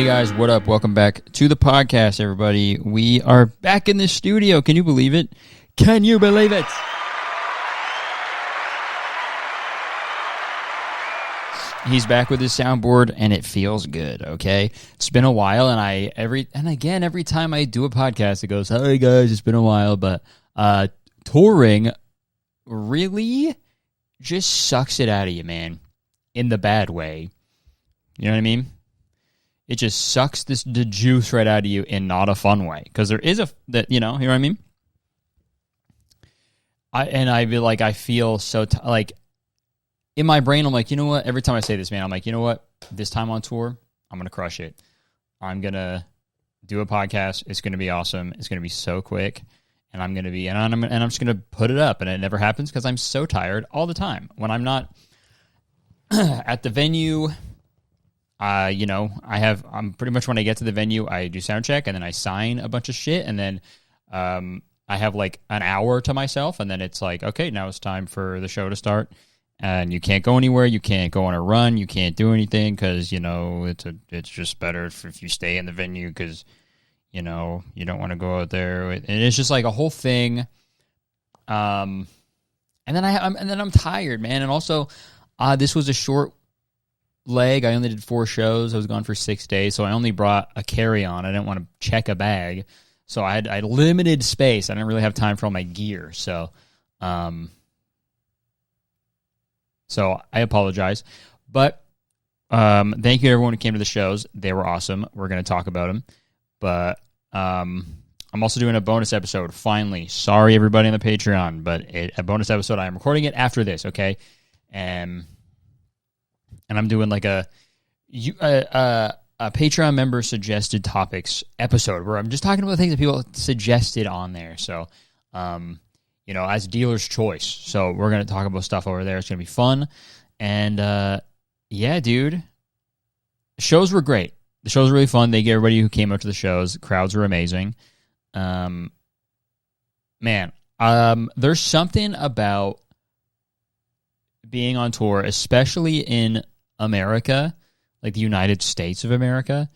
Hey guys, what up? Welcome back to the podcast, everybody. We are back in the studio. Can you believe it? Can you believe it? He's back with his soundboard, and it feels good, okay? It's been a while, and every time I do a podcast, it goes, hey guys, it's been a while, but touring really just sucks it out of you, man, in the bad way. You know what I mean? It just sucks the juice right out of you in not a fun way, because there is you know what I mean? I feel so, in my brain, I'm like, you know what? Every time I say this, man, I'm like, you know what? This time on tour, I'm going to crush it. I'm going to do a podcast. It's going to be awesome. It's going to be so quick. And I'm just going to put it up. And it never happens because I'm so tired all the time. When I'm not at the venue, I'm pretty much, when I get to the venue, I do sound check and then I sign a bunch of shit. And then I have like an hour to myself. And then it's like, okay, now it's time for the show to start. And you can't go anywhere. You can't go on a run. You can't do anything because, it's just better if you stay in the venue because, you don't want to go out there. And it's just like a whole thing. And then I'm tired, man. And also, this was a short leg. I only did 4 shows. I was gone for 6 days, so I only brought a carry-on. I didn't want to check a bag, so I had limited space. I didn't really have time for all my gear, so I apologize. But thank you to everyone who came to the shows. They were awesome. We're going to talk about them. But I'm also doing a bonus episode, finally. Sorry, everybody on the Patreon, but a bonus episode. I am recording it after this, okay? And I'm doing like a Patreon member suggested topics episode where I'm just talking about things that people suggested on there. So, as dealer's choice. So we're going to talk about stuff over there. It's going to be fun. And, yeah, dude, shows were great. The shows were really fun. Thank you, everybody who came out to the shows. Crowds were amazing. There's something about being on tour, especially in America, like the United States of America,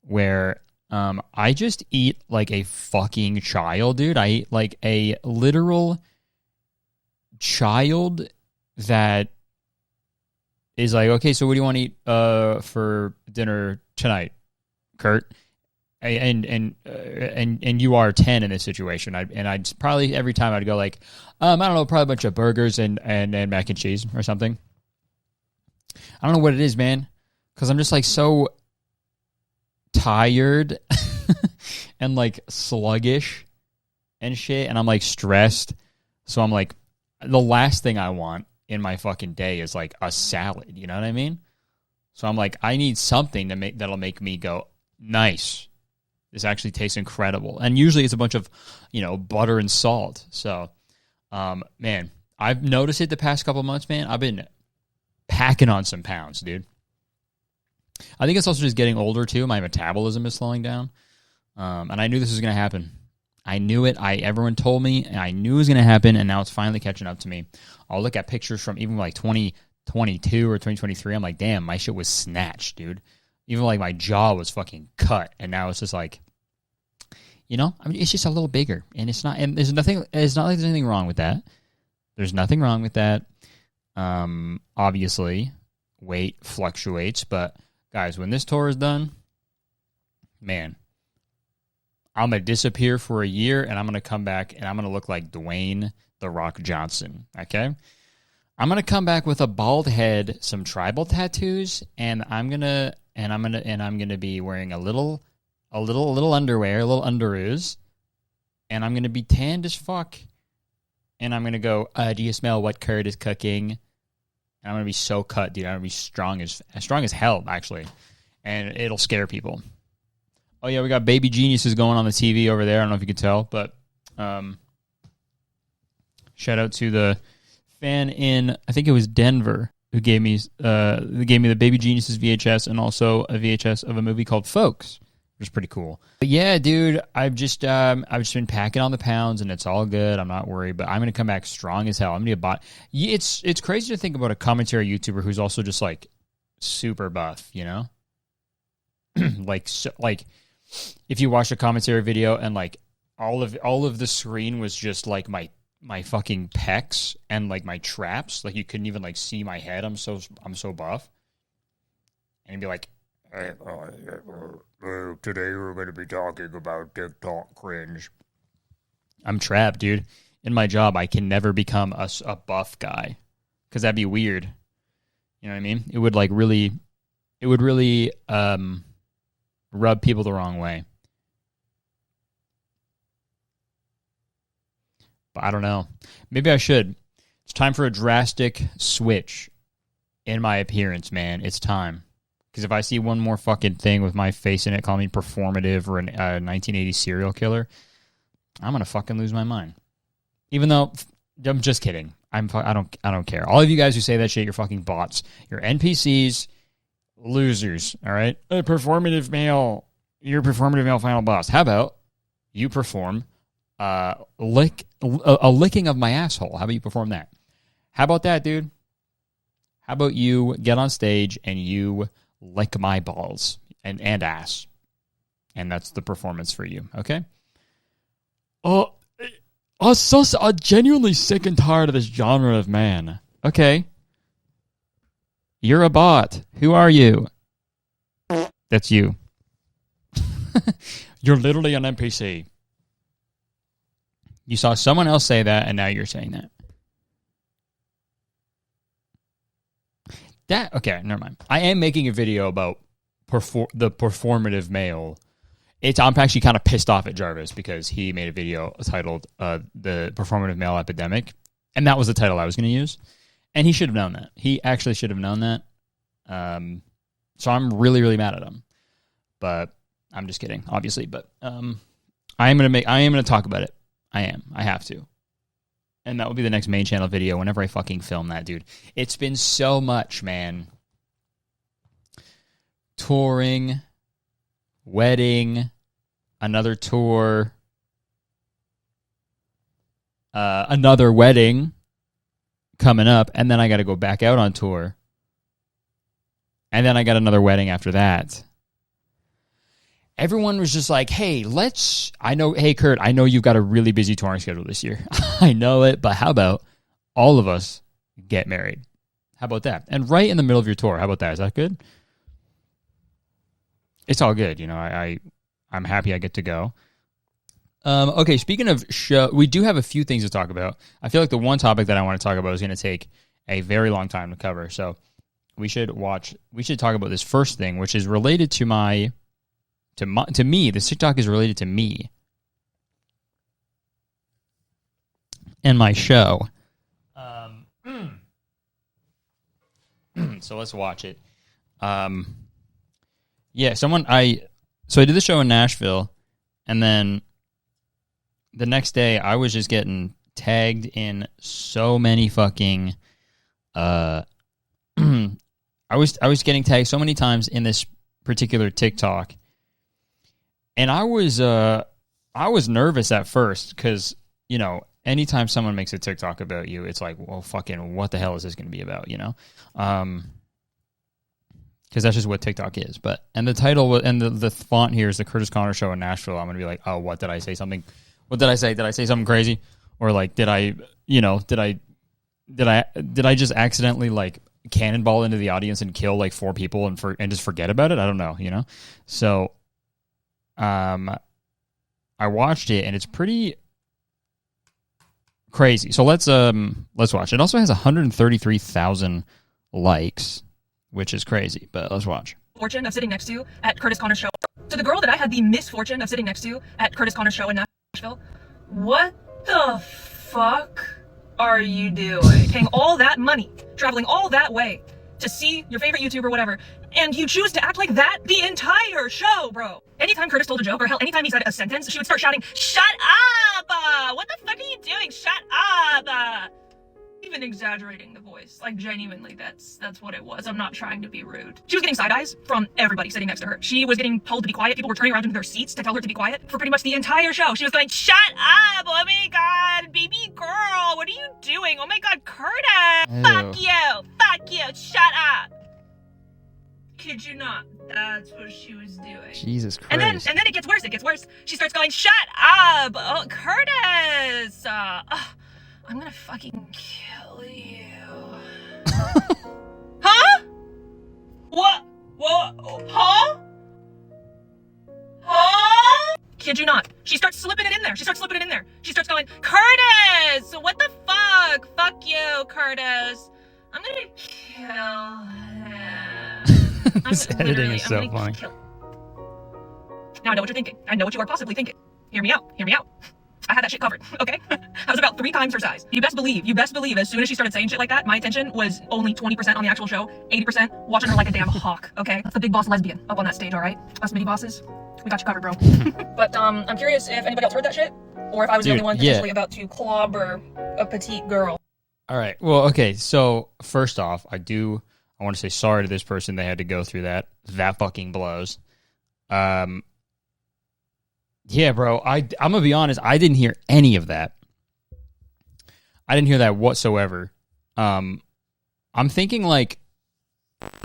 where I just eat like a fucking child, dude. I eat like a literal child that is like, okay, so what do you want to eat for dinner tonight, Kurt? And you are 10 in this situation. I'd probably every time I'd go like, I don't know, probably a bunch of burgers and mac and cheese or something. I don't know what it is, man, because I'm just like so tired and like sluggish and shit, and I'm like stressed. So I'm like, the last thing I want in my fucking day is like a salad. You know what I mean? So I'm like, I need something that'll make me go, nice. This actually tastes incredible. And usually it's a bunch of, butter and salt. So, man, I've noticed it the past couple months, man. I've been packing on some pounds, dude. I think it's also just getting older, too. My metabolism is slowing down. And I knew this was going to happen. I knew it. Everyone told me, and I knew it was going to happen, and now it's finally catching up to me. I'll look at pictures from even like 2022 or 2023. I'm like, damn, my shit was snatched, dude. Even like my jaw was fucking cut, and now it's just like, it's just a little bigger, and it's not like there's anything wrong with that. There's nothing wrong with that. Obviously, weight fluctuates, but guys, when this tour is done, man, I'm going to disappear for a year, and I'm going to come back, and I'm going to look like Dwayne "The Rock" Johnson, okay? I'm going to come back with a bald head, some tribal tattoos, and I'm going to be wearing a little underwear, a little underoos, and I'm going to be tanned as fuck, and I'm going to go, do you smell what Kurt is cooking? And I'm going to be so cut, dude. I'm going to be strong as hell, actually, and it'll scare people. Oh, yeah, we got Baby Geniuses going on the TV over there. I don't know if you could tell, but shout out to the fan in, I think it was Denver, who gave me the Baby Geniuses VHS and also a VHS of a movie called Folks, which is pretty cool. But yeah, dude, I've just been packing on the pounds, and it's all good. I'm not worried, but I'm gonna come back strong as hell. I'm gonna be it's crazy to think about a commentary YouTuber who's also just like super buff, you know? like if you watch a commentary video and like all of the screen was just like my fucking pecs and like my traps, like you couldn't even like see my head. I'm so buff. And he'd be like, hey, today we're going to be talking about TikTok cringe. I'm trapped, dude. In my job, I can never become a buff guy because that'd be weird. You know what I mean? It would really rub people the wrong way. But I don't know. Maybe I should. It's time for a drastic switch in my appearance, man. It's time. Because if I see one more fucking thing with my face in it, call me performative or a 1980s serial killer, I'm gonna fucking lose my mind. Even though I'm just kidding. I don't care. All of you guys who say that shit, you're fucking bots. You're NPCs, losers. All right. A performative male. You're a performative male final boss. How about you perform a licking of my asshole? How about you perform that? How about that, dude? How about you get on stage and you lick my balls and ass, and that's the performance for you, okay? I'm genuinely sick and tired of this genre of man. Okay, you're a bot. Who are you? That's you. You're literally an NPC. You saw someone else say that, and now you're saying that. Okay, never mind. I am making a video about the performative male. I'm actually kind of pissed off at Jarvis because he made a video titled "The Performative Male Epidemic," and that was the title I was going to use. And he should have known that. He actually should have known that. So I'm really, really mad at him. But I'm just kidding, obviously. But I am going to talk about it. I have to. And that will be the next main channel video whenever I fucking film that, dude. It's been so much, man. Touring, wedding, another tour, another wedding coming up, and then I got to go back out on tour. And then I got another wedding after that. Everyone was just like, hey, Kurt, I know you've got a really busy touring schedule this year. I know it, but how about all of us get married? How about that? And right in the middle of your tour, how about that? Is that good? It's all good. You know, I'm happy I get to go. Okay, speaking of show, we do have a few things to talk about. I feel like the one topic that I want to talk about is going to take a very long time to cover. So we should talk about this first thing, which is related to me. This TikTok is related to me and my show. So let's watch it. Yeah, so I did the show in Nashville, and then the next day I was just getting tagged in so many fucking I was getting tagged so many times in this particular TikTok. And I was nervous at first because, you know, anytime someone makes a TikTok about you, it's like, well, fucking, what the hell is this going to be about, you know? Because that's just what TikTok is. And the title and the font here is the Curtis Connor Show in Nashville. I'm going to be like, oh, what did I say? Something? What did I say? Did I say something crazy? Or like, did I just accidentally like cannonball into the audience and kill like 4 people and just forget about it? I don't know, you know? So I watched it and it's pretty crazy. So let's watch. It also has 133,000 likes, which is crazy, but let's watch. Fortune of sitting next to at Curtis Connor's show. So the girl that I had the misfortune of sitting next to at Curtis Connor's show in Nashville, what the fuck are you doing? Paying all that money, traveling all that way to see your favorite YouTuber, whatever, and you choose to act like that the entire show, bro. Anytime Curtis told a joke, or hell, anytime he said a sentence, she would start shouting, "Shut up! What the fuck are you doing? Shut up!" Even exaggerating the voice, like genuinely, that's what it was. I'm not trying to be rude. She was getting side eyes from everybody sitting next to her. She was getting told to be quiet. People were turning around into their seats to tell her to be quiet for pretty much the entire show. She was going, "Shut up! Oh my god, baby girl, what are you doing? Oh my god, Curtis! Fuck you! Fuck you! Shut up!" Kid you not. That's what she was doing. Jesus Christ. And then it gets worse. It gets worse. She starts going, "Shut up, oh, Curtis! I'm gonna fucking kill you." Huh? What? Huh? Huh? Kid you not. She starts slipping it in there. She starts going, "Curtis! What the fuck? Fuck you, Curtis. I'm gonna kill him." This editing is so funny. Now I know what you're thinking. I know what you are possibly thinking. Hear me out. I had that shit covered, okay? I was about 3 times her size. You best believe, as soon as she started saying shit like that, my attention was only 20% on the actual show, 80% watching her like a damn hawk, okay? That's the big boss lesbian up on that stage, all right? Us mini bosses, we got you covered, bro. But I'm curious if anybody else heard that shit, or if I was the only one potentially about to clobber a petite girl. All right. Well, okay. So first off, I want to say sorry to this person they had to go through that. That fucking blows. Yeah, bro. I'm gonna be honest. I didn't hear any of that. I didn't hear that whatsoever. I'm thinking like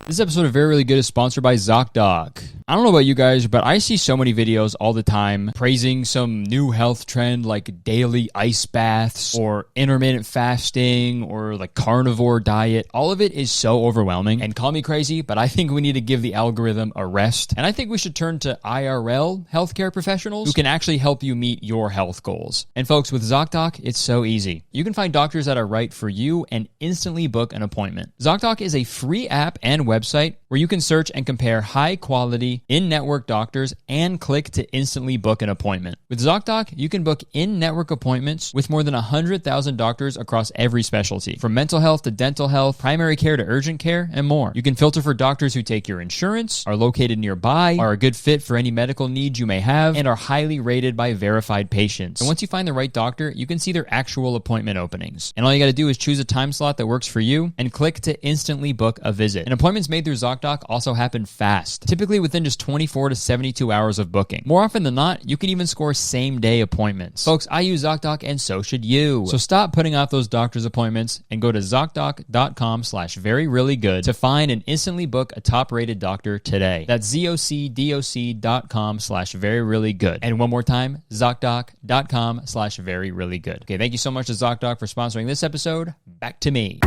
this episode of Very Really Good is sponsored by ZocDoc. I don't know about you guys, but I see so many videos all the time praising some new health trend like daily ice baths or intermittent fasting or like carnivore diet. All of it is so overwhelming, and call me crazy, but I think we need to give the algorithm a rest. And I think we should turn to IRL healthcare professionals who can actually help you meet your health goals. And folks, with ZocDoc, it's so easy. You can find doctors that are right for you and instantly book an appointment. ZocDoc is a free app and website where you can search and compare high-quality, in-network doctors and click to instantly book an appointment. With ZocDoc, you can book in-network appointments with more than 100,000 doctors across every specialty, from mental health to dental health, primary care to urgent care, and more. You can filter for doctors who take your insurance, are located nearby, are a good fit for any medical needs you may have, and are highly rated by verified patients. And once you find the right doctor, you can see their actual appointment openings. And all you got to do is choose a time slot that works for you and click to instantly book a visit. And appointments made through ZocDoc also happen fast, typically within just 24 to 72 hours of booking. More often than not, you can even score same-day appointments. Folks, I use ZocDoc and so should you. So stop putting off those doctor's appointments and go to ZocDoc.com/veryreallygood to find and instantly book a top-rated doctor today. That's ZocDoc.com/veryreallygood. And one more time, ZocDoc.com/veryreallygood. Okay, thank you so much to ZocDoc for sponsoring this episode. Back to me.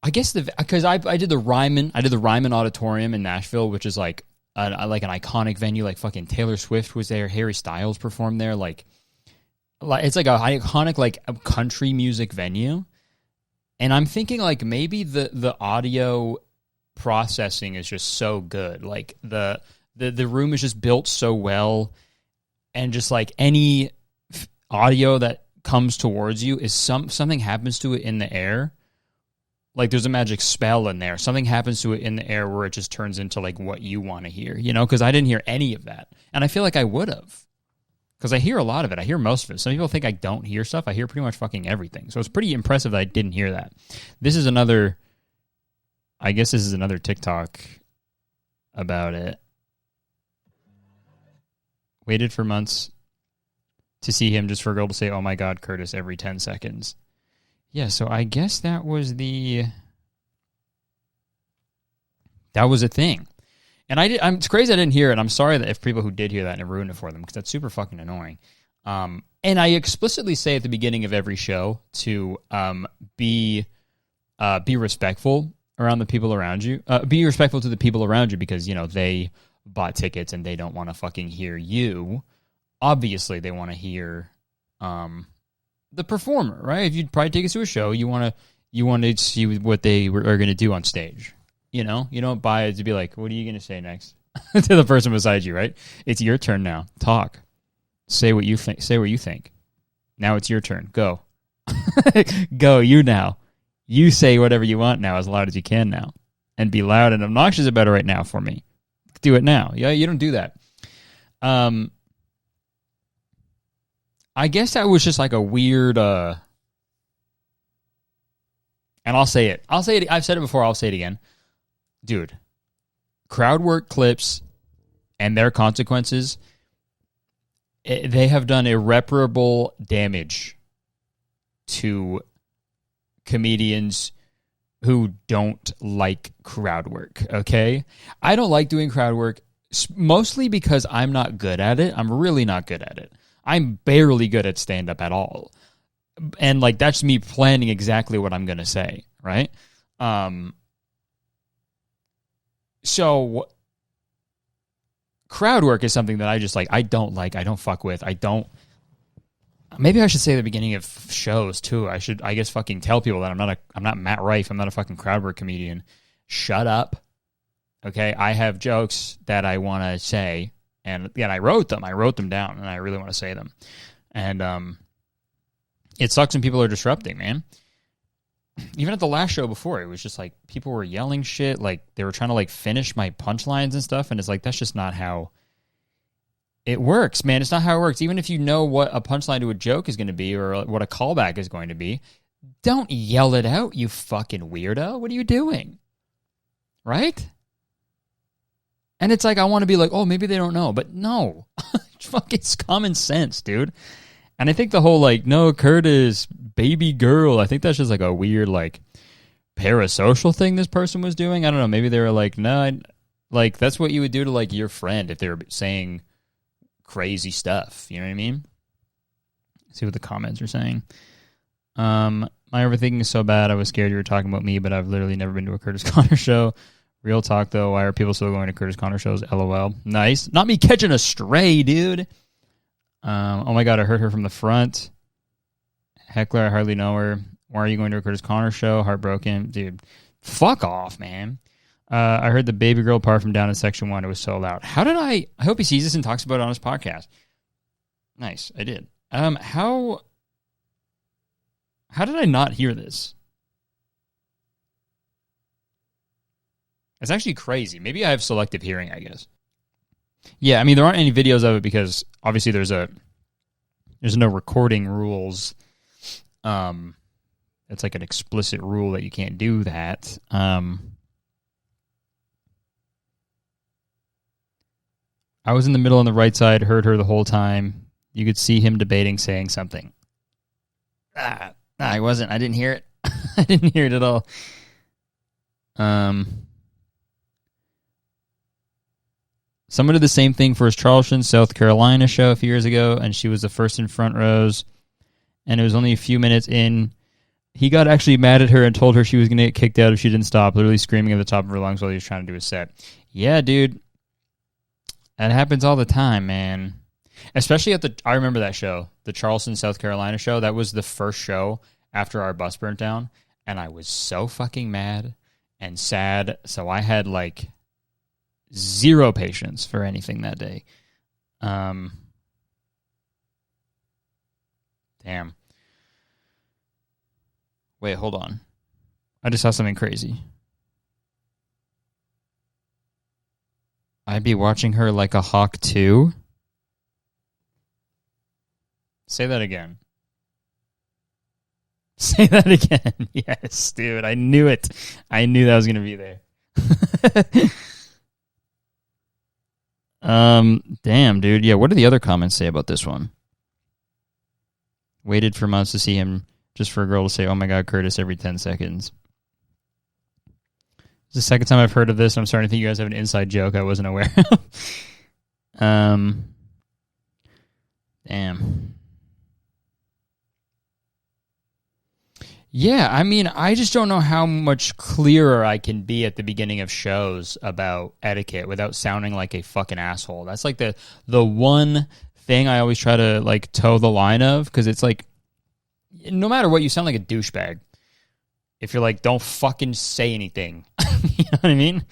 I guess because I did the Ryman Auditorium in Nashville, which is like an iconic venue. Like fucking Taylor Swift was there, Harry Styles performed there. Like it's like a iconic like a country music venue. And I'm thinking like maybe the audio processing is just so good. Like the room is just built so well, and just like any audio that comes towards you is something happens to it in the air. Like there's a magic spell in there. Something happens to it in the air where it just turns into like what you want to hear, you know? Because I didn't hear any of that. And I feel like I would have. Because I hear a lot of it. I hear most of it. Some people think I don't hear stuff. I hear pretty much fucking everything. So it's pretty impressive that I didn't hear that. This is another TikTok about it. Waited for months to see him just for a girl to say, "Oh my God, Curtis," every 10 seconds. Yeah, so I guess that was a thing. And it's crazy I didn't hear it. I'm sorry that if people who did hear that and ruined it for them, because that's super fucking annoying. And I explicitly say at the beginning of every show to be respectful around the people around you. Be respectful to the people around you because, you know, they bought tickets and they don't want to fucking hear you. Obviously, they want to hear the performer, right? If you probably take us to a show, you want to see what they are going to do on stage. You know, you don't buy it to be like, what are you going to say next to the person beside you, right? It's your turn now. Talk. Say what you think. Say what you think. Now it's your turn. Go. Go, you now. You say whatever you want now as loud as you can now. And be loud and obnoxious about it right now for me. Do it now. Yeah, you don't do that. I guess that was just like a weird, and I'll say it. I've said it before, I'll say it again. Dude, crowd work clips and their consequences, they have done irreparable damage to comedians who don't like crowd work, okay? I don't like doing crowd work mostly because I'm not good at it. I'm really not good at it. I'm barely good at stand-up at all. And, like, that's me planning exactly what I'm going to say, right? So crowd work is something that I just, like, I don't fuck with. Maybe I should say at the beginning of shows, too. I guess, fucking tell people that I'm not Matt Rife. I'm not a fucking crowd work comedian. Shut up. Okay, I have jokes that I want to say, and again, I wrote them down, and I really want to say them. And it sucks when people are disrupting, man. Even at the last show before, it was just like people were yelling shit, like they were trying to like finish my punchlines and stuff, and it's like that's just not how it works, man. It's not how it works. Even if you know what a punchline to a joke is going to be or what a callback is going to be, don't yell it out, you fucking weirdo. What are you doing? Right? And it's like, I want to be like, oh, maybe they don't know. But no. It's common sense, dude. And I think the whole, like, no, Curtis, baby girl, I think that's just, like, a weird, like, parasocial thing this person was doing. I don't know. Maybe they were like, no, like, that's what you would do to, like, your friend if they were saying crazy stuff. You know what I mean? Let's see what the comments are saying. My overthinking is so bad, I was scared you were talking about me, but I've literally never been to a Curtis Connor show. Real talk, though. Why are people still going to Curtis Connor shows? LOL. Nice. Not me catching a stray, dude. Oh, my God. I heard her from the front. Heckler, I hardly know her. Why are you going to a Curtis Connor show? Heartbroken. Dude, fuck off, man. I heard the baby girl part from down in section 1. It was so loud. I hope he sees this and talks about it on his podcast. Nice. I did. How did I not hear this? It's actually crazy. Maybe I have selective hearing, I guess. Yeah, I mean, there aren't any videos of it because obviously there's no recording rules. It's like an explicit rule that you can't do that. I was in the middle on the right side, heard her the whole time. You could see him debating saying something. I wasn't. I didn't hear it. I didn't hear it at all. Someone did the same thing for his Charleston, South Carolina show a few years ago, and she was the first in front rows, and it was only a few minutes in. He got actually mad at her and told her she was going to get kicked out if she didn't stop, literally screaming at the top of her lungs while he was trying to do his set. Yeah, dude. That happens all the time, man. Especially I remember that show, the Charleston, South Carolina show. That was the first show after our bus burnt down, and I was so fucking mad and sad, so I had, like, zero patience for anything that day. Damn. Wait, hold on. I just saw something crazy. I'd be watching her like a hawk too. Say that again. Say that again. Yes, dude. I knew it. I knew that was going to be there. Damn, dude. Yeah, what do the other comments say about this one? Waited for months to see him just for a girl to say, oh my God, Curtis, every 10 seconds. It's the second time I've heard of this. I'm starting to think you guys have an inside joke I wasn't aware of. Damn. Yeah, I mean, I just don't know how much clearer I can be at the beginning of shows about etiquette without sounding like a fucking asshole. That's like the one thing I always try to like toe the line of, because it's like, no matter what, you sound like a douchebag if you're like, don't fucking say anything. You know what I mean?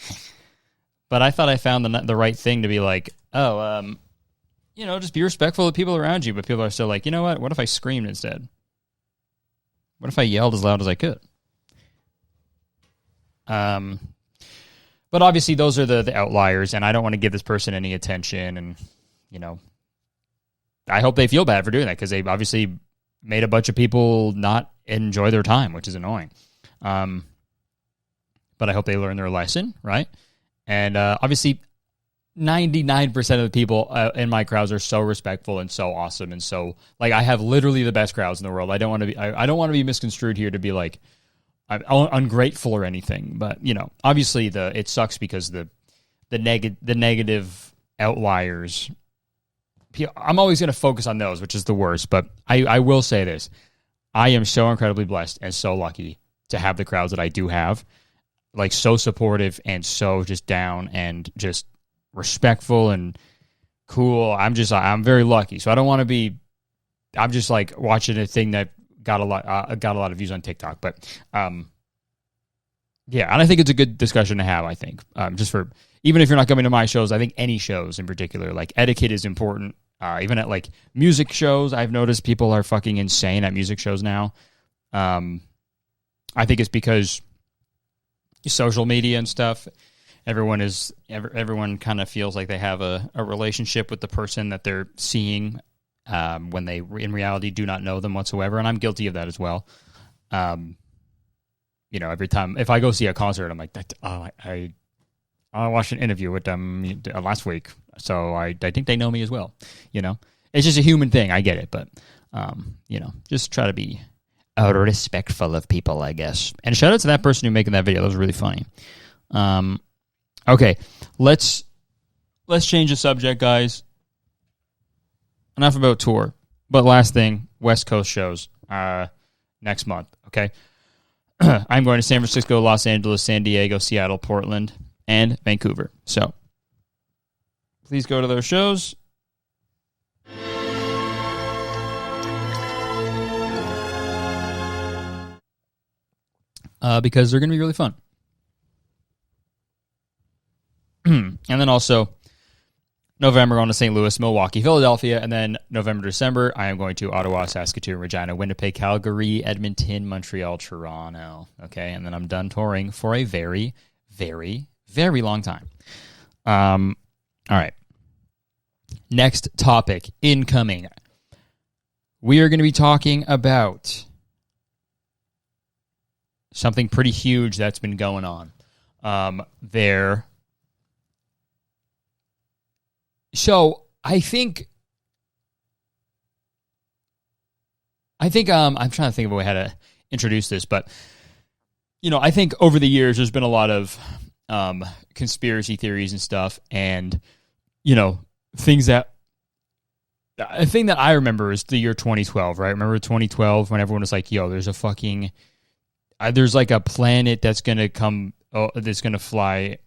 But I thought I found the right thing to be like, just be respectful of the people around you. But people are still like, you know what? What if I screamed instead? What if I yelled as loud as I could? But obviously those are the outliers, and I don't want to give this person any attention. And, I hope they feel bad for doing that, because they've obviously made a bunch of people not enjoy their time, which is annoying. But I hope they learn their lesson, right? And obviously 99% of the people in my crowds are so respectful and so awesome, and so, like, I have literally the best crowds in the world. I don't want to be misconstrued here to be like, ungrateful or anything, but obviously it sucks because the negative outliers. I'm always going to focus on those, which is the worst. But I will say this: I am so incredibly blessed and so lucky to have the crowds that I do have, like so supportive and so just down and just respectful and cool. I'm very lucky. So I don't want to be. I'm just like watching a thing that got a lot of views on TikTok, but yeah, and I think it's a good discussion to have. I think just for even if you're not coming to my shows, I think any shows in particular, like etiquette is important. Even at like music shows, I've noticed people are fucking insane at music shows now. I think it's because social media and stuff. Everyone kind of feels like they have a relationship with the person that they're seeing when they in reality do not know them whatsoever, and I'm guilty of that as well. Every time if I go see a concert, I'm like, I watched an interview with them last week, so I think they know me as well. It's just a human thing. I get it, but just try to be respectful of people, I guess. And shout out to that person who making that video. That was really funny. Okay, let's change the subject, guys. Enough about tour. But last thing, West Coast shows next month, okay? I'm going to San Francisco, Los Angeles, San Diego, Seattle, Portland, and Vancouver. So please go to those shows. Because they're going to be really fun. And then also, November, going to St. Louis, Milwaukee, Philadelphia, and then November, December, I am going to Ottawa, Saskatoon, Regina, Winnipeg, Calgary, Edmonton, Montreal, Toronto. Okay, and then I'm done touring for a very, very, very long time. All right. Next topic, incoming. We are going to be talking about something pretty huge that's been going on there. So I think I'm trying to think of a way how to introduce this, but I think over the years there's been a lot of conspiracy theories and stuff, and things that a thing that I remember is the year 2012, right? Remember 2012 when everyone was like, "Yo, there's a fucking there's like a planet that's gonna come, that's gonna fly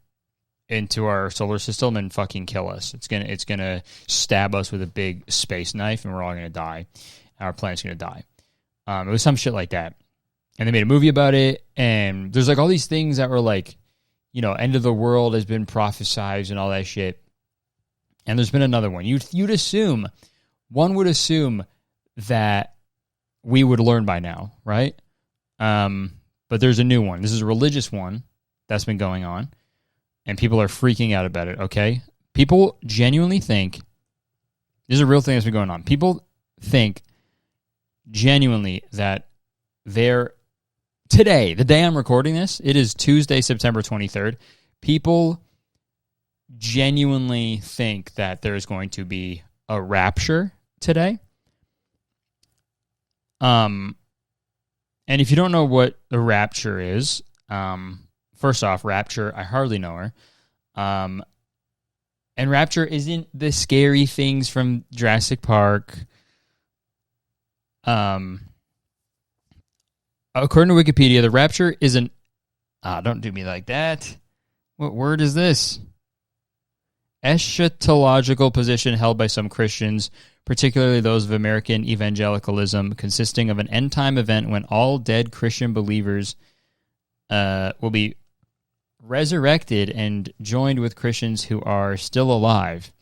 into our solar system and fucking kill us. It's gonna stab us with a big space knife, and we're all gonna die. Our planet's gonna die." It was some shit like that, and they made a movie about it. And there's like all these things that were like, end of the world has been prophesized and all that shit. And there's been another one. One would assume that we would learn by now, right? But there's a new one. This is a religious one that's been going on. And people are freaking out about it, okay? People genuinely think, this is a real thing that's been going on. People think genuinely that today, the day I'm recording this, it is Tuesday, September 23rd. People genuinely think that there's going to be a rapture today. And if you don't know what the rapture is, first off, Rapture, I hardly know her. And Rapture isn't the scary things from Jurassic Park. According to Wikipedia, the Rapture isn't... don't do me like that. What word is this? Eschatological position held by some Christians, particularly those of American evangelicalism, consisting of an end-time event when all dead Christian believers will be resurrected and joined with Christians who are still alive.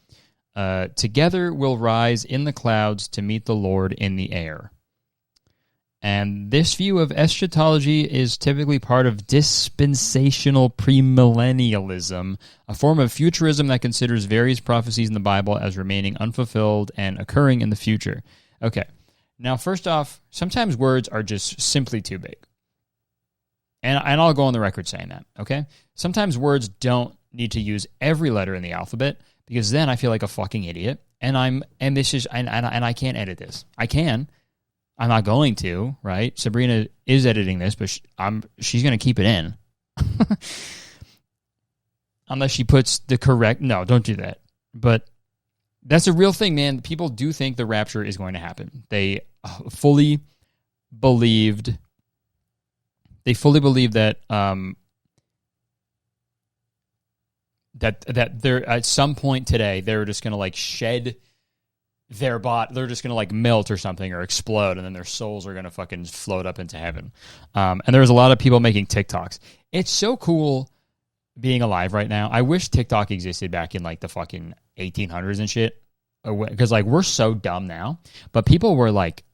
Together will rise in the clouds to meet the Lord in the air. And this view of eschatology is typically part of dispensational premillennialism, a form of futurism that considers various prophecies in the Bible as remaining unfulfilled and occurring in the future. Okay, now first off, sometimes words are just simply too big. And I'll go on the record saying that, okay? Sometimes words don't need to use every letter in the alphabet, because then I feel like a fucking idiot, and I can't edit this. I can, I'm not going to, right? Sabrina is editing this, but she's going to keep it in. Unless she puts the correct... No, don't do that. But that's a real thing, man. People do think the rapture is going to happen. They fully believed... They fully believe that that they're at some point today they're just gonna like shed their they're just gonna like melt or something or explode, and then their souls are gonna fucking float up into heaven. And there's a lot of people making TikToks. It's so cool being alive right now. I wish TikTok existed back in like the fucking 1800s and shit, because like we're so dumb now, but people were like,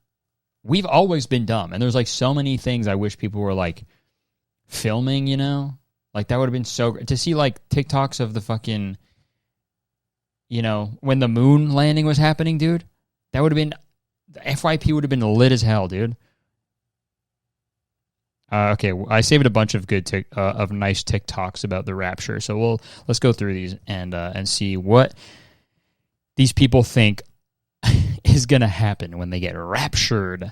we've always been dumb, and there's like so many things I wish people were like filming, you know? Like that would have been so great to see like TikToks of the fucking, you know, when the moon landing was happening, dude. That would have been, the FYP would have been lit as hell, dude. Okay, I saved a bunch of good of nice TikToks about the rapture, so let's go through these and see what these people think is gonna happen when they get raptured.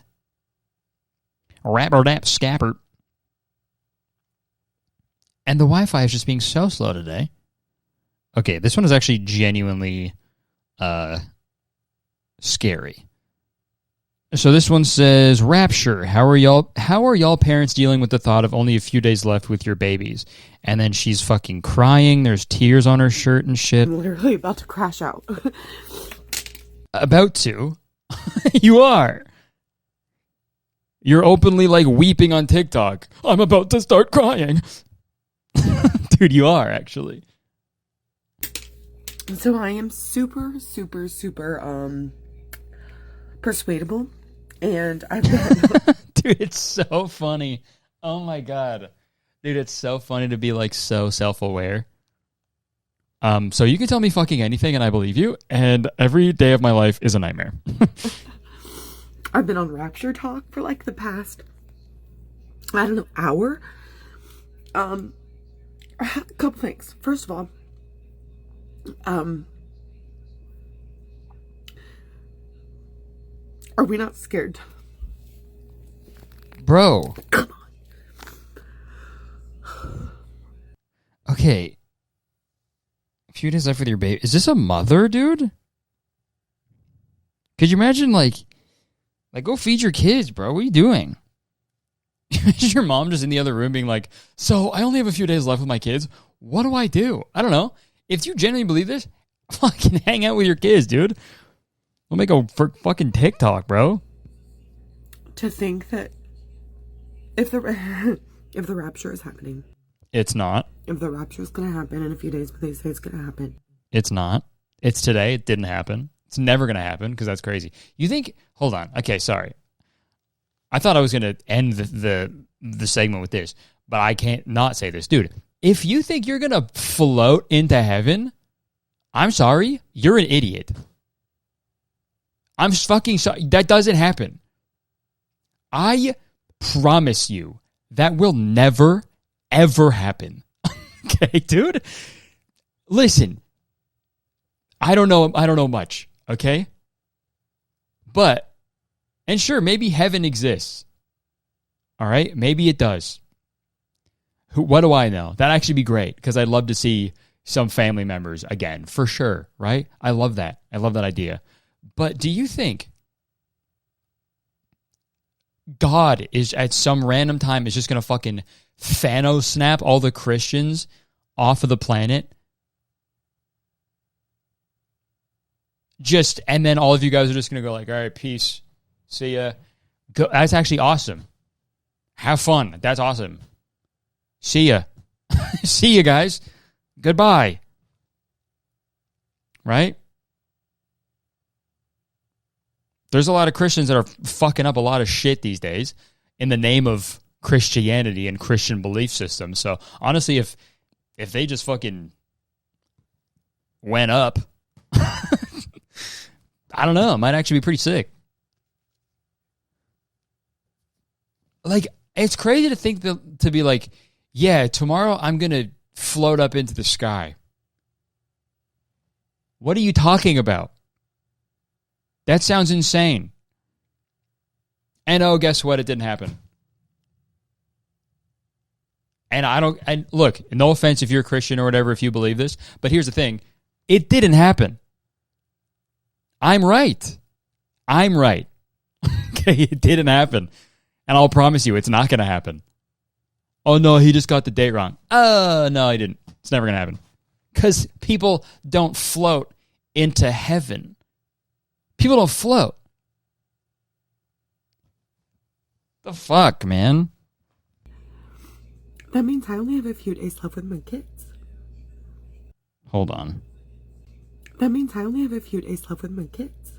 Rapper-dap scapper. And the Wi-Fi is just being so slow today. Okay, this one is actually genuinely scary. So this one says, Rapture, how are y'all parents dealing with the thought of only a few days left with your babies? And then she's fucking crying. There's tears on her shirt and shit. I'm literally about to crash out. About to? You are. You're openly like weeping on TikTok. I'm about to start crying. Dude, you are actually. So I am super, super, super persuadable, and I've been Dude, it's so funny. Oh my god. Dude, it's so funny to be like so self-aware. So you can tell me fucking anything and I believe you, and every day of my life is a nightmare. I've been on RaptureTok for like the past, I don't know, hour. A couple things. First of all, are we not scared? Bro. Come on. Okay. A few days left with your baby. Is this a mother, dude? Could you imagine, like, go feed your kids, bro. What are you doing? Is your mom just in the other room being like, so I only have a few days left with my kids. What do I do? I don't know. If you genuinely believe this, fucking hang out with your kids, dude. We'll make a fucking TikTok, bro. To think that if the rapture is happening. It's not. If the rapture is going to happen in a few days, but they say it's going to happen. It's not. It's today. It didn't happen. It's never going to happen because that's crazy. You think, hold on. Okay, sorry. I thought I was going to end the segment with this, but I can't not say this. Dude, if you think you're going to float into heaven, I'm sorry, you're an idiot. I'm fucking sorry. That doesn't happen. I promise you that will never, ever happen. Okay, dude? Listen, I don't know much, okay? But, and sure, maybe heaven exists. All right? Maybe it does. What do I know? That'd actually be great, because I'd love to see some family members again, for sure, right? I love that. I love that idea. But do you think God is, at some random time, is just going to fucking Thanos snap all the Christians off of the planet? And then all of you guys are just going to go like, all right, peace. See ya. That's actually awesome. Have fun. That's awesome. See ya. See ya, guys. Goodbye. Right? There's a lot of Christians that are fucking up a lot of shit these days in the name of Christianity and Christian belief systems. So honestly, if they just fucking went up, I don't know, it might actually be pretty sick. Like, it's crazy to think to be like, yeah, tomorrow I'm going to float up into the sky. What are you talking about? That sounds insane. And oh, guess what? It didn't happen. And look, no offense if you're a Christian or whatever, if you believe this, but here's the thing. It didn't happen. I'm right. Okay, it didn't happen. And I'll promise you, it's not going to happen. Oh, no, he just got the date wrong. Oh, no, he didn't. It's never going to happen. Because people don't float into heaven. People don't float. The fuck, man? That means I only have a few days left with my kids. Hold on. That means I only have a few days left with my kids.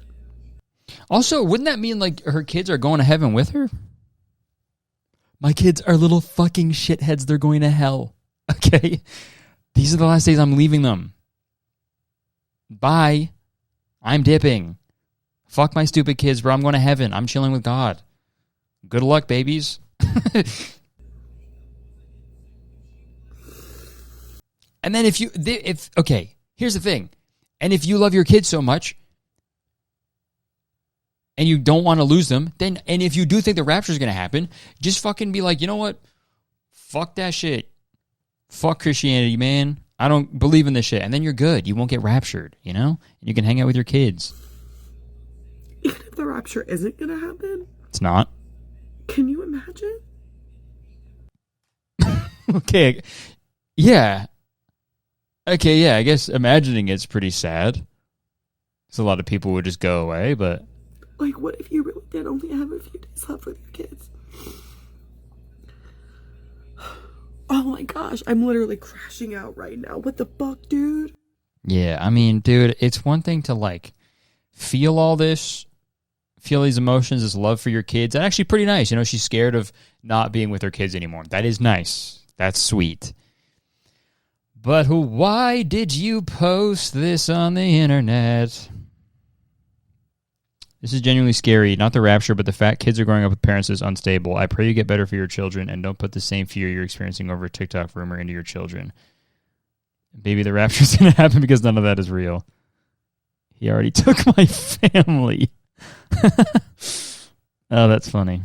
Also, wouldn't that mean like her kids are going to heaven with her? My kids are little fucking shitheads. They're going to hell. Okay? These are the last days I'm leaving them. Bye. I'm dipping. Fuck my stupid kids, bro. I'm going to heaven. I'm chilling with God. Good luck, babies. And then okay, here's the thing. And if you love your kids so much and you don't want to lose them, and if you do think the rapture is going to happen, just fucking be like, you know what? Fuck that shit. Fuck Christianity, man. I don't believe in this shit. And then you're good. You won't get raptured, you know? And you can hang out with your kids. Even if the rapture isn't going to happen? It's not. Can you imagine? Okay. Yeah. Okay, yeah, I guess imagining it's pretty sad. So a lot of people would just go away, but... Like, what if you really did only have a few days left with your kids? Oh my gosh, I'm literally crashing out right now. What the fuck, dude? Yeah, I mean, dude, it's one thing to, like, feel all this, feel these emotions, this love for your kids. That's actually pretty nice. You know, she's scared of not being with her kids anymore. That is nice. That's sweet. But why did you post this on the internet? This is genuinely scary. Not the rapture, but the fact kids are growing up with parents is unstable. I pray you get better for your children and don't put the same fear you're experiencing over a TikTok rumor into your children. Maybe the rapture is going to happen because none of that is real. He already took my family. Oh, that's funny.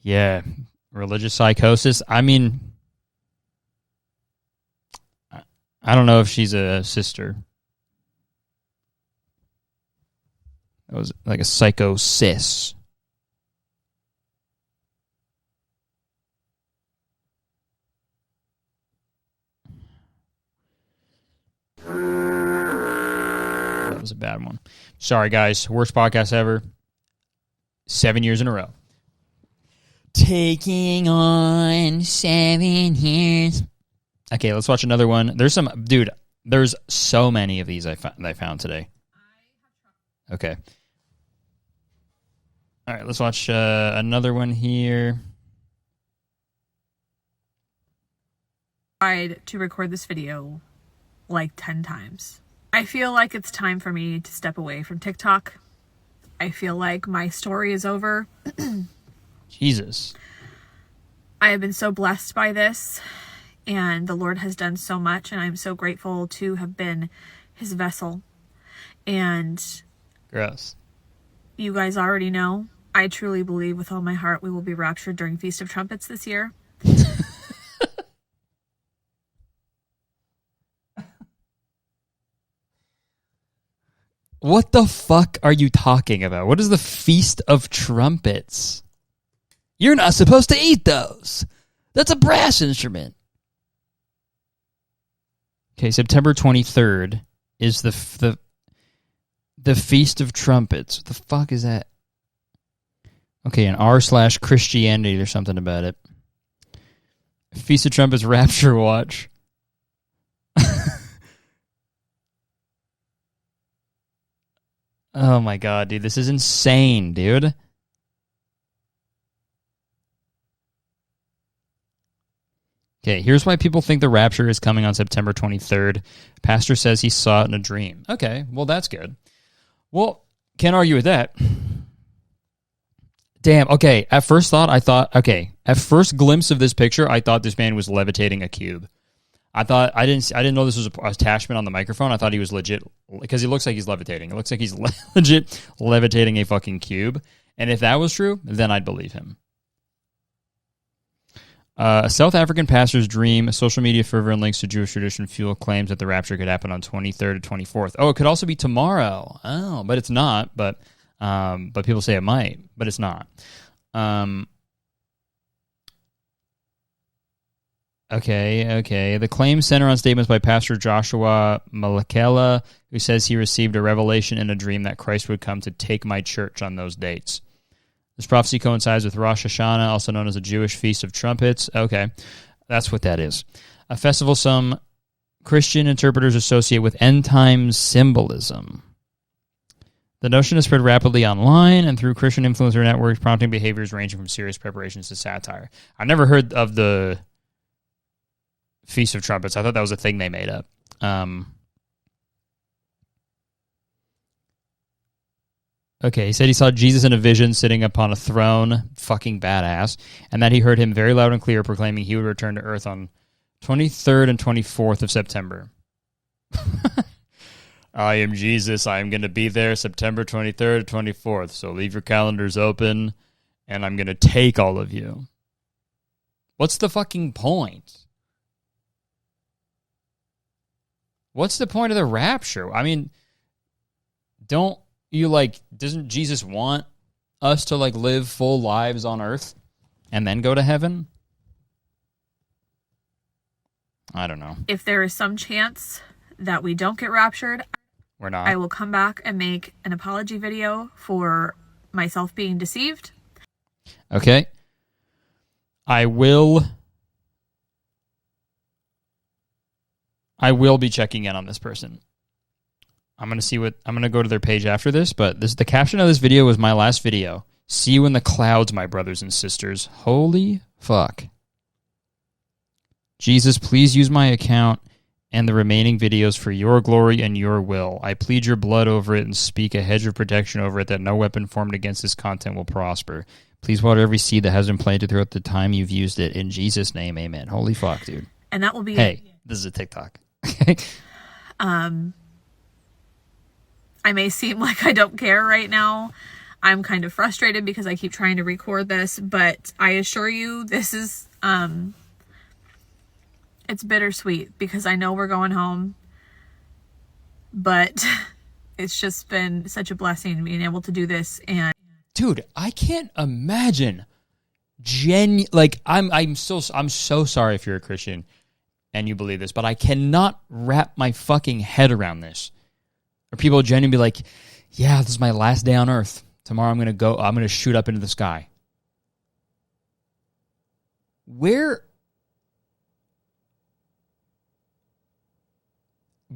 Yeah. Religious psychosis. I mean... I don't know if she's a sister. That was like a psycho sis. That was a bad one. Sorry, guys. Worst podcast ever. 7 years in a row. Taking on 7 years. Okay, let's watch another one. There's so many of these I found today. Okay. All right, let's watch another one here. Tried to record this video like 10 times. I feel like it's time for me to step away from TikTok. I feel like my story is over. Jesus. I have been so blessed by this. And the Lord has done so much, and I'm so grateful to have been his vessel. And gross. You guys already know, I truly believe with all my heart we will be raptured during Feast of Trumpets this year. What the fuck are you talking about? What is the Feast of Trumpets? You're not supposed to eat those. That's a brass instrument. Okay, September 23rd is the Feast of Trumpets. What the fuck is that? Okay, an r/Christianity. There's something about it. Feast of Trumpets Rapture Watch. Oh my god, dude. This is insane, dude. Okay, here's why people think the rapture is coming on September 23rd. Pastor says he saw it in a dream. Okay, well, that's good. Well, can't argue with that. Damn, okay, at first glimpse of this picture, I thought this man was levitating a cube. I didn't know this was an attachment on the microphone. I thought he was legit, because he looks like he's levitating. It looks like he's legit levitating a fucking cube. And if that was true, then I'd believe him. A South African pastor's dream, social media fervor, and links to Jewish tradition fuel claims that the rapture could happen on 23rd to 24th. Oh, it could also be tomorrow. Oh, but it's not. But people say it might, but it's not. Okay. The claims center on statements by Pastor Joshua Malakela, who says he received a revelation in a dream that Christ would come to take my church on those dates. This prophecy coincides with Rosh Hashanah, also known as the Jewish Feast of Trumpets. Okay, that's what that is. A festival some Christian interpreters associate with end times symbolism. The notion has spread rapidly online and through Christian influencer networks, prompting behaviors ranging from serious preparations to satire. I've never heard of the Feast of Trumpets. I thought that was a thing they made up. Okay, he said he saw Jesus in a vision sitting upon a throne, fucking badass, and that he heard him very loud and clear proclaiming he would return to Earth on 23rd and 24th of September. I am Jesus. I am going to be there September 23rd to 24th, so leave your calendars open, and I'm going to take all of you. What's the fucking point? What's the point of the rapture? I mean, doesn't Jesus want us to live full lives on earth and then go to heaven? I don't know. If there is some chance that we don't get raptured, we're not. I will come back and make an apology video for myself being deceived. Okay. I will be checking in on this person. I'm going to go to their page after this, but the caption of this video was my last video. See you in the clouds, my brothers and sisters. Holy fuck. Jesus, please use my account and the remaining videos for your glory and your will. I plead your blood over it and speak a hedge of protection over it that no weapon formed against this content will prosper. Please water every seed that has been planted throughout the time you've used it. In Jesus' name, amen. Holy fuck, dude. And that will be... Hey, this is a TikTok. I may seem like I don't care right now. I'm kind of frustrated because I keep trying to record this, but I assure you this is, it's bittersweet because I know we're going home, but it's just been such a blessing being able to do this. And dude, I can't imagine I'm so sorry if you're a Christian and you believe this, but I cannot wrap my fucking head around this. Or people genuinely be like, yeah, this is my last day on earth. Tomorrow I'm going to shoot up into the sky. Where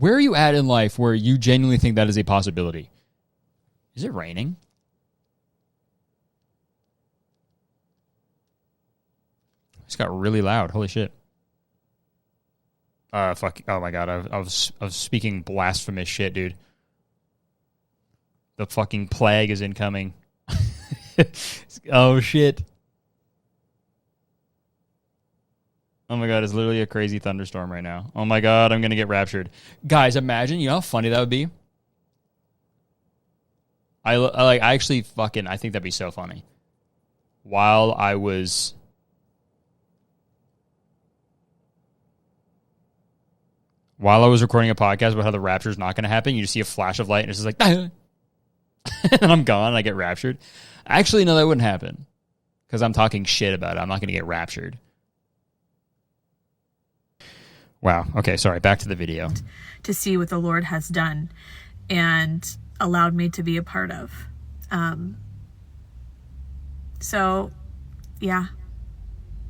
are you at in life where you genuinely think that is a possibility? Is it raining? It's got really loud. Holy shit. Fuck. Oh my God. I was speaking blasphemous shit, dude. The fucking plague is incoming. Oh, shit. Oh, my God. It's literally a crazy thunderstorm right now. Oh, my God. I'm going to get raptured. Guys, imagine. You know how funny that would be? I think that'd be so funny. While I was recording a podcast about how the rapture is not going to happen, you just see a flash of light and it's just like... and I'm gone and I get raptured. Actually, no, that wouldn't happen because I'm talking shit about it. I'm not going to get raptured. Wow. Okay, sorry. Back to the video. To see what the Lord has done and allowed me to be a part of. So, yeah.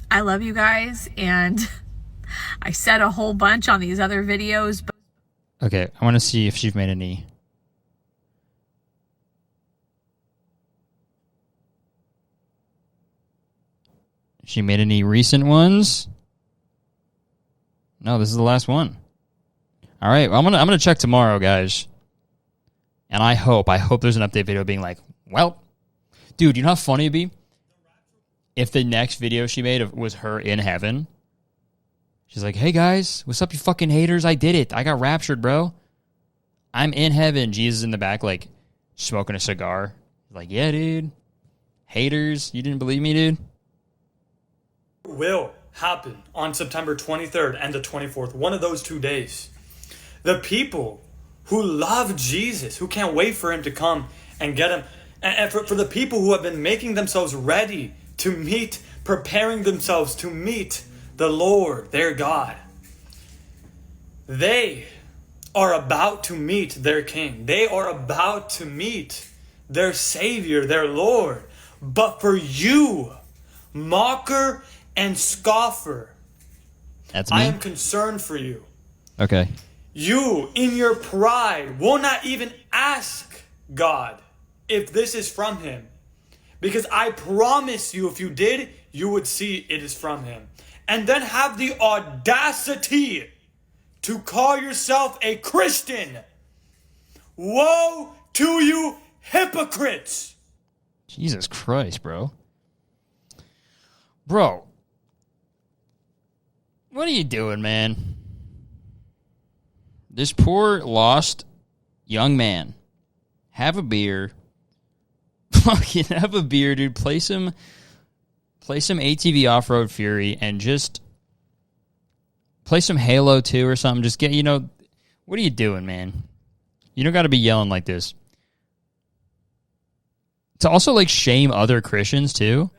I love you guys, and I said a whole bunch on these other videos. But okay, I want to see if she's made any... She made any recent ones? No, this is the last one. All right, well, I'm gonna check tomorrow, guys. And I hope there's an update video being like, well, dude, you know how funny it'd be if the next video she made was her in heaven. She's like, hey guys, what's up, you fucking haters? I did it. I got raptured, bro. I'm in heaven. Jesus in the back, like smoking a cigar. Like, yeah, dude. Haters, you didn't believe me, dude? Will happen on September 23rd and the 24th, one of those 2 days. The people who love Jesus, who can't wait for him to come and get him, and for the people who have been making themselves ready to meet, preparing themselves to meet the Lord, their God, they are about to meet their King. They are about to meet their Savior, their Lord. But for you, mocker and scoffer, That's me. I am concerned for you. Okay. You, in your pride, will not even ask God if this is from him. Because I promise you, if you did, you would see it is from him. And then have the audacity to call yourself a Christian. Woe to you hypocrites! Jesus Christ, bro. Bro. What are you doing, man? This poor, lost young man. Have a beer. Fucking have a beer, dude. Play some ATV Off-Road Fury and just play some Halo 2 or something. Just get, what are you doing, man? You don't got to be yelling like this. To also, shame other Christians, too.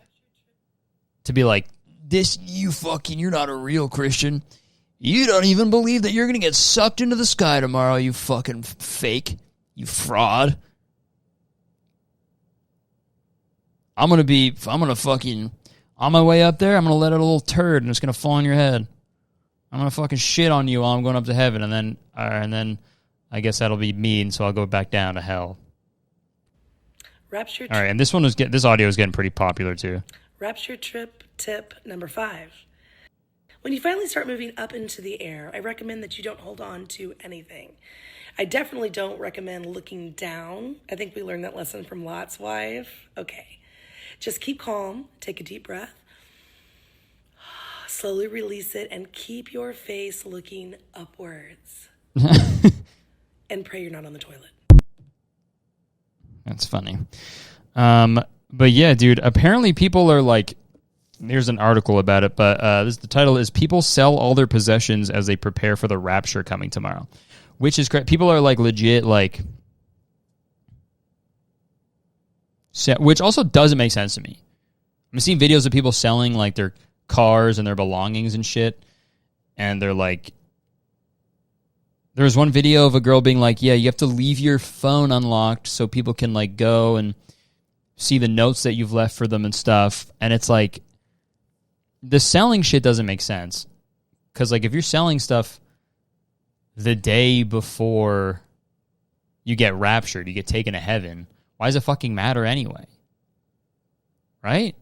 To be like, you're not a real Christian. You don't even believe that you're going to get sucked into the sky tomorrow, you fucking fake. You fraud. I'm going to fucking, on my way up there, I'm going to let out a little turd and it's going to fall on your head. I'm going to fucking shit on you while I'm going up to heaven, and then I guess that'll be mean, so I'll go back down to hell. Rapture. All right, and this audio is getting pretty popular too. Rapture trip tip number 5. When you finally start moving up into the air, I recommend that you don't hold on to anything. I definitely don't recommend looking down. I think we learned that lesson from Lot's wife. Okay. Just keep calm, take a deep breath, slowly release it, and keep your face looking upwards. And pray you're not on the toilet. That's funny. But yeah, dude, apparently people are here's an article about it, but the title is "People Sell All Their Possessions as They Prepare for the Rapture Coming Tomorrow," which is great. People are legit which also doesn't make sense to me. I'm seeing videos of people selling their cars and their belongings and shit, and they're there was one video of a girl being yeah, you have to leave your phone unlocked so people can go and see the notes that you've left for them and stuff, and it's the selling shit doesn't make sense. Because, if you're selling stuff the day before you get raptured, you get taken to heaven, why does it fucking matter anyway? Right?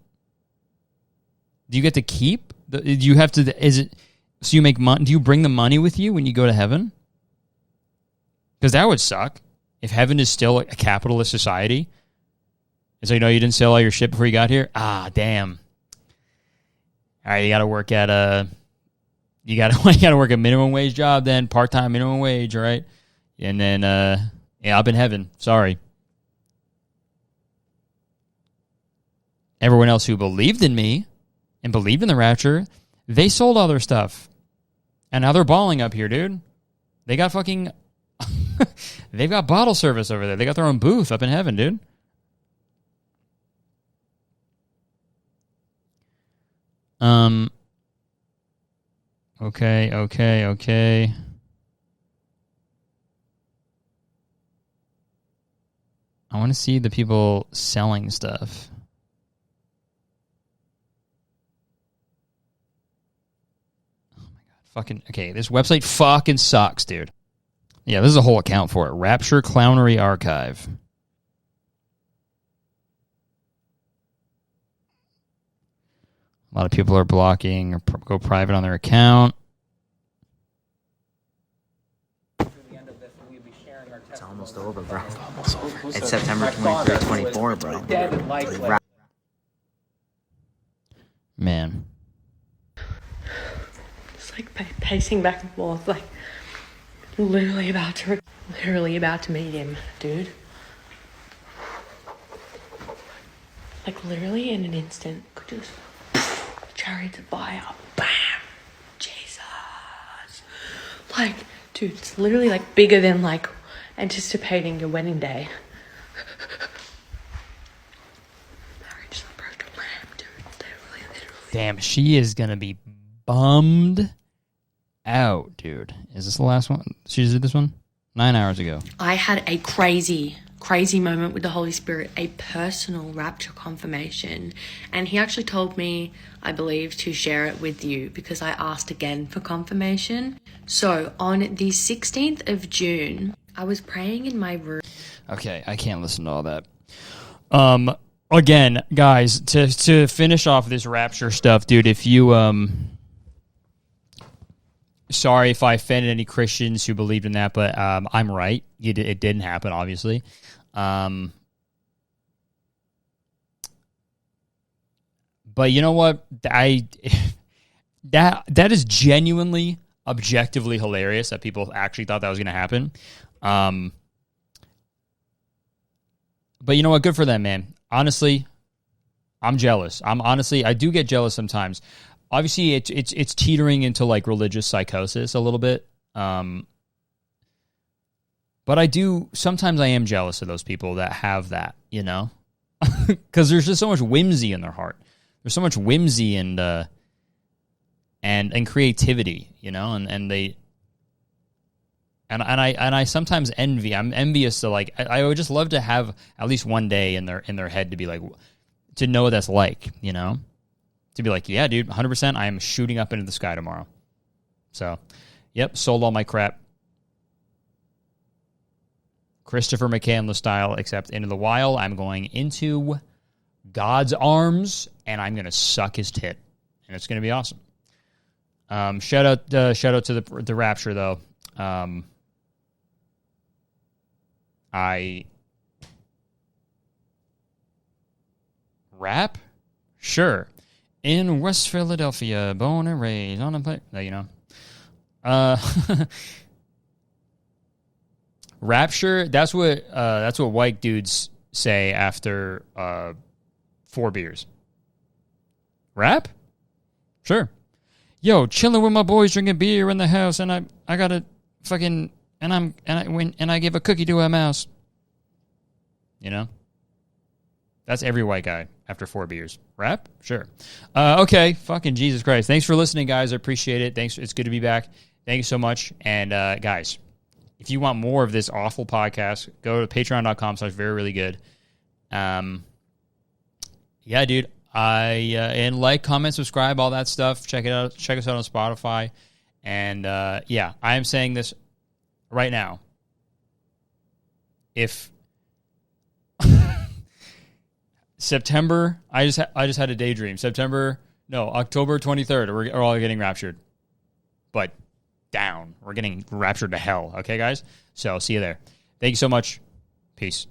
Do you get to keep? Do you have to... Is it... So you make money... Do you bring the money with you when you go to heaven? Because that would suck. If heaven is still a capitalist society. And so, you didn't sell all your shit before you got here? Ah, damn. All right, you got to work at you got to work a minimum wage job, then part-time minimum wage, all right? And then up in heaven. Sorry. Everyone else who believed in me and believed in the rapture, they sold all their stuff. And now they're balling up here, dude. They got fucking they've got bottle service over there. They got their own booth up in heaven, dude. Okay. I want to see the people selling stuff. Oh my god. Fucking, okay, this website fucking sucks, dude. Yeah, this is a whole account for it. Rapture Clownery Archive. A lot of people are blocking or go private on their account. It's almost over, bro. It's September 23rd, 24, bro. Man. It's pacing back and forth, literally about to meet him, dude. Like, literally in an instant, could just, chariots of fire, bam, Jesus. Like, dude, it's literally, like, bigger than, like, anticipating your wedding day. Marriage approached a lamb, dude. Literally. Damn, she is gonna be bummed out, dude. Is this the last one? She did this one 9 hours ago. I had a crazy moment with the Holy Spirit, a personal rapture confirmation. And he actually told me, I believe, to share it with you because I asked again for confirmation. So on the 16th of June, I was praying in my room. Okay, I can't listen to all that. Again, guys, to finish off this rapture stuff, dude, if you sorry if I offended any Christians who believed in that, but I'm right. It didn't happen, obviously. But you know what? That is genuinely, objectively hilarious that people actually thought that was going to happen. But you know what? Good for them, man. Honestly, I'm jealous. I do get jealous sometimes. Obviously, it's teetering into like religious psychosis a little bit. But sometimes I am jealous of those people that have that, you know? Because there's just so much whimsy in their heart. There's so much whimsy and creativity, you know? And I sometimes envy. I'm envious to like, I would just love to have at least one day in their head to be like, to know what that's like, you know? To be like, yeah, dude, 100%, I am shooting up into the sky tomorrow. So, yep, sold all my crap. Christopher McCandless style, except into the wild. I'm going into God's arms, and I'm going to suck his tit. And it's going to be awesome. Shout out to the Rapture, though. Rap? Sure. In West Philadelphia, born and raised on a place. You know. Rapture, that's what white dudes say after 4 beers. Rap? Sure. Yo, chilling with my boys, drinking beer in the house, and I got a fucking and I gave a cookie to a mouse. You know? That's every white guy after 4 beers. Rap? Sure. Okay. Fucking Jesus Christ. Thanks for listening, guys. I appreciate it. Thanks. It's good to be back. Thank you so much. And guys, if you want more of this awful podcast, go to patreon.com/veryreallygood. Yeah, dude. And like, comment, subscribe, all that stuff. Check it out. Check us out on Spotify. And yeah, I am saying this right now. If September, I just had a daydream. October 23rd, we're all getting raptured. But down. We're getting raptured to hell. Okay, guys? So, see you there. Thank you so much. Peace.